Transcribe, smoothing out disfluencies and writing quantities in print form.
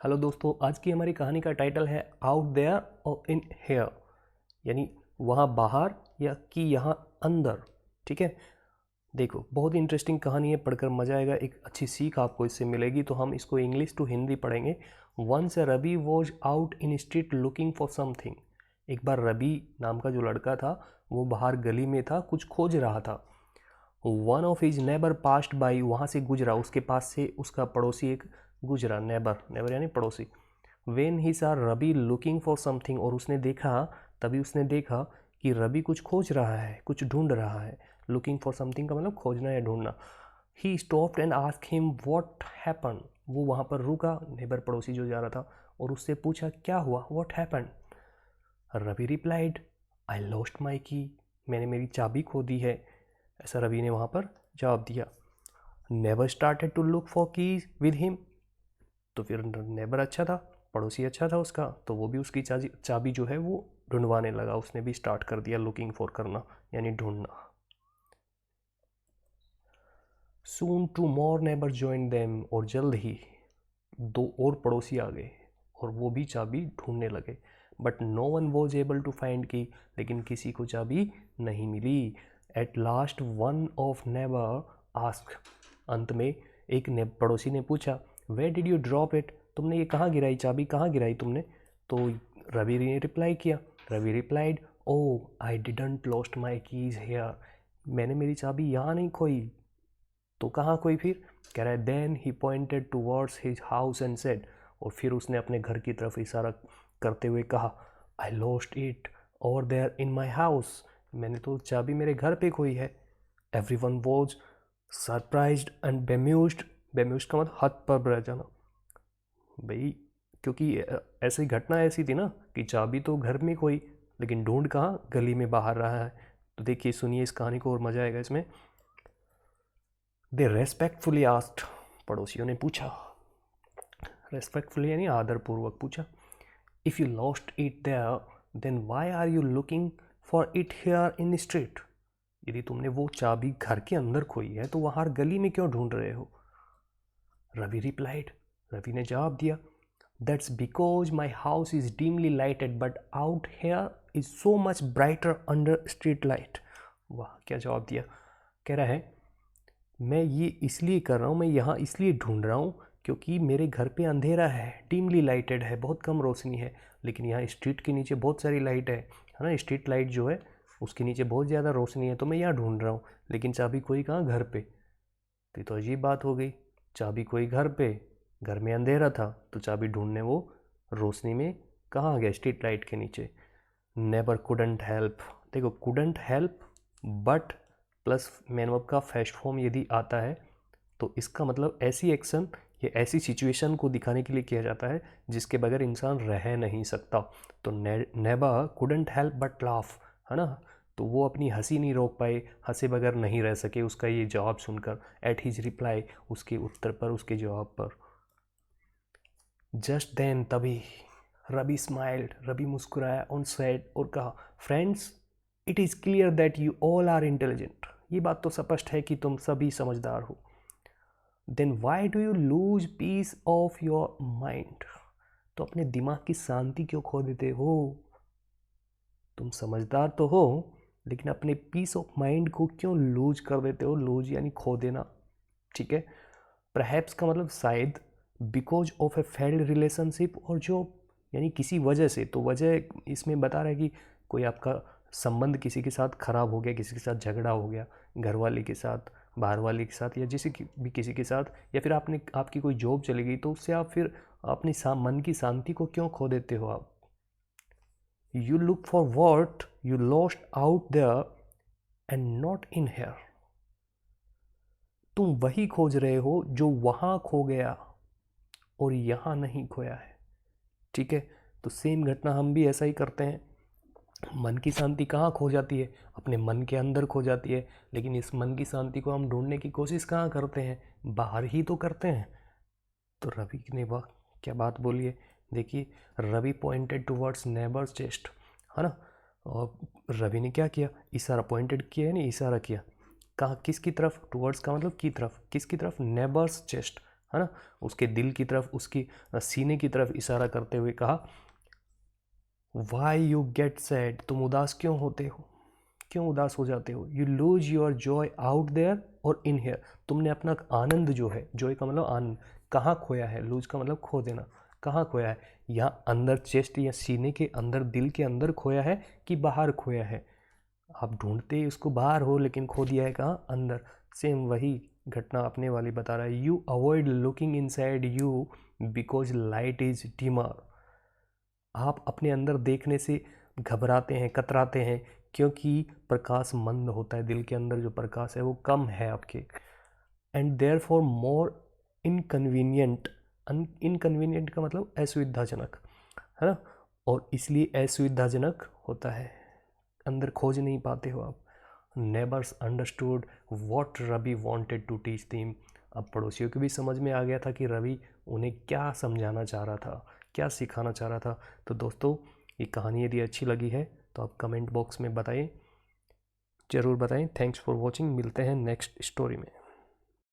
Hello दोस्तों, आज की हमारी कहानी का टाइटल है आउट देयर और इन हेयर, यानी वहाँ बाहर या कि यहाँ अंदर। ठीक है, देखो बहुत ही इंटरेस्टिंग कहानी है, पढ़कर मजा आएगा, एक अच्छी सीख आपको इससे मिलेगी। तो हम इसको इंग्लिश टू हिंदी पढ़ेंगे। Once Ravi was out in street looking for something. एक बार रवि नाम का जो लड़का था वो बाहर गली में था, कुछ खोज रहा था। One of his neighbour past by, वहाँ से गुजरा, उसके पास से उसका पड़ोसी एक गुजरा। नेबर, नेबर यानी पड़ोसी। वेन ही सा रवि लुकिंग फॉर समथिंग, और उसने देखा, तभी उसने देखा कि रवि कुछ खोज रहा है, कुछ ढूंढ रहा है। लुकिंग फॉर समथिंग का मतलब खोजना या ढूंढना। He stopped and ask him what happen. वो वहाँ पर रुका, नेबर पड़ोसी जो जा रहा था, और उससे पूछा क्या हुआ, what happen. Ravi replied, I lost my key, मैंने मेरी चाबी खो दी है। ऐसा रवि ने वहाँ पर जवाब दिया। Neighbour started to look for keys with him. तो फिर नेबर अच्छा था, पड़ोसी अच्छा था उसका, तो वो भी उसकी चाबी जो है वो ढूंढवाने लगा। उसने भी स्टार्ट कर दिया लुकिंग फॉर करना, यानी ढूंढना। Soon two more neighbour join them, और जल्द ही दो और पड़ोसी आ गए और वो भी चाबी ढूंढने लगे। But no one was able to find key, लेकिन किसी को चाबी नहीं मिली। At last one of neighbor ask, अंत में एक ने पड़ोसी ने पूछा, where did you drop it, तुमने ये कहाँ गिराई, चाबी कहाँ गिराई तुमने। तो रवि ने रिप्लाई किया, Ravi replied, oh I didn't lost my keys here, मैंने मेरी चाबी यहाँ नहीं खोई, तो कहाँ खोई फिर। कह रहा है then he pointed towards his house and said, और फिर उसने अपने घर की तरफ इशारा करते हुए कहा, I lost it over there in my house, मैंने तो चाबी मेरे घर पे खोई है। Everyone was surprised and bemused, bemused का मतलब हद पर रह जाना भाई, क्योंकि ऐसी घटना ऐसी थी ना कि चाबी तो घर में खोई, लेकिन ढूंढ कहाँ, गली में बाहर रहा है। तो देखिए, सुनिए इस कहानी को और मजा आएगा इसमें। दे रेस्पेक्टफुली आस्क्ड, पड़ोसियों ने पूछा, रेस्पेक्टफुली यानी आदरपूर्वक पूछा, if you lost it there then why are you looking for it here in the street, यदि तुमने वो चाबी घर के अंदर खोई है तो वहाँ गली में क्यों ढूंढ रहे हो। रवि रिप्लाइड, रवि ने जवाब दिया, that's because my house is dimly lighted but out here is so much brighter under street light. वाह क्या जवाब दिया। कह रहा है मैं ये इसलिए कर रहा हूँ, मैं यहाँ इसलिए ढूंढ रहा हूँ क्योंकि मेरे घर पे अंधेरा है, डिमली लाइटेड है, बहुत कम रोशनी है, लेकिन यहाँ स्ट्रीट के नीचे बहुत सारी लाइट है ना, स्ट्रीट लाइट जो है उसके नीचे बहुत ज़्यादा रोशनी है, तो मैं यहाँ ढूंढ रहा हूँ, लेकिन चाबी कोई कहाँ, घर पे। तो अजीब बात हो गई, चाबी कोई घर पे, घर में अंधेरा था, तो चाबी ढूंढने वो रोशनी में कहाँ आ गया, स्ट्रीट लाइट के नीचे। नेबर कुडंट हेल्प, देखो couldn't help but plus man verb का फर्स्ट फॉर्म यदि आता है तो इसका मतलब ऐसी एक्शन या ऐसी सिचुएशन को दिखाने के लिए किया जाता है जिसके बगैर इंसान रह नहीं सकता। तो नेबा कुडंट हेल्प बट लाफ, है ना, तो वो अपनी हंसी नहीं रोक पाए, हंसे बगैर नहीं रह सके उसका ये जवाब सुनकर। एट हिज रिप्लाई, उसके उत्तर पर, उसके जवाब पर। जस्ट देन, तभी, रवि स्माइल्ड, रवि मुस्कुराया, ऑन सेड, और कहा, friends it is clear that you all are intelligent, ये बात तो स्पष्ट है कि तुम सभी समझदार हो। Then why do you lose peace of your mind, तो अपने दिमाग की शांति क्यों खो देते हो। तुम समझदार तो हो, लेकिन अपने पीस ऑफ माइंड को क्यों लूज कर देते हो। लूज यानी खो देना, ठीक है। परहैप्स का मतलब शायद, because of A failed relationship, और जो यानी किसी वजह से, तो वजह इसमें बता रहा है कि कोई आपका संबंध किसी के साथ खराब हो गया, किसी के साथ झगड़ा हो गया, घर वाले के साथ, बाहर वाले के साथ, या जैसे कि भी किसी के साथ, या फिर आपने, आपकी कोई जॉब चली गई, तो उससे आप फिर अपनी मन की शांति को क्यों खो देते हो आप। You look for what you lost out there and not in here, तुम वही खोज रहे हो जो वहाँ खो गया और यहाँ नहीं खोया है, ठीक है। तो सेम घटना हम भी ऐसा ही करते हैं। मन की शांति कहाँ खो जाती है, अपने मन के अंदर खो जाती है, लेकिन इस मन की शांति को हम ढूंढने की कोशिश कहाँ करते हैं, बाहर ही तो करते हैं। तो रवि ने वाह क्या बात बोली है, देखिए, Ravi pointed towards neighbour's chest, है ना, और रवि ने क्या किया, इशारा, पॉइंटेड किया है नहीं, इशारा किया, कहाँ, किसकी तरफ, टुवर्ड्स का मतलब की तरफ, किसकी तरफ, नेबर्स चेस्ट, है ना। उसके दिल की तरफ, उसकी सीने की तरफ इशारा करते हुए कहा, वाई यू गेट सैड, तुम उदास क्यों होते हो, क्यों उदास हो जाते हो। You lose your joy out there और इन हेयर, तुमने अपना आनंद जो है, जॉय का मतलब आनंद, कहाँ खोया है, लूज का मतलब खो देना, कहाँ खोया है, यहाँ अंदर चेस्ट या सीने के अंदर, दिल के अंदर खोया है कि बाहर खोया है। आप ढूंढते ही उसको बाहर हो, लेकिन खो दिया है कहाँ, अंदर। सेम वही घटना अपने वाली बता रहा है। You avoid looking inside you because light is dimmer, आप अपने अंदर देखने से घबराते हैं, कतराते हैं, क्योंकि प्रकाश मंद होता है, दिल के अंदर जो प्रकाश है वो कम है आपके। And therefore more inconvenient, inconvenient का मतलब असुविधाजनक, है ना, और इसलिए असुविधाजनक होता है, अंदर खोज नहीं पाते हो आप। Neighbours understood what Ravi wanted to teach them, अब पड़ोसियों को भी समझ में आ गया था कि रवि उन्हें क्या समझाना चाह रहा था, क्या सिखाना चाह रहा था। तो दोस्तों, ये कहानी यदि अच्छी लगी है तो आप कमेंट बॉक्स में बताएं, ज़रूर बताएं। थैंक्स फॉर वॉचिंग, मिलते हैं नेक्स्ट स्टोरी में।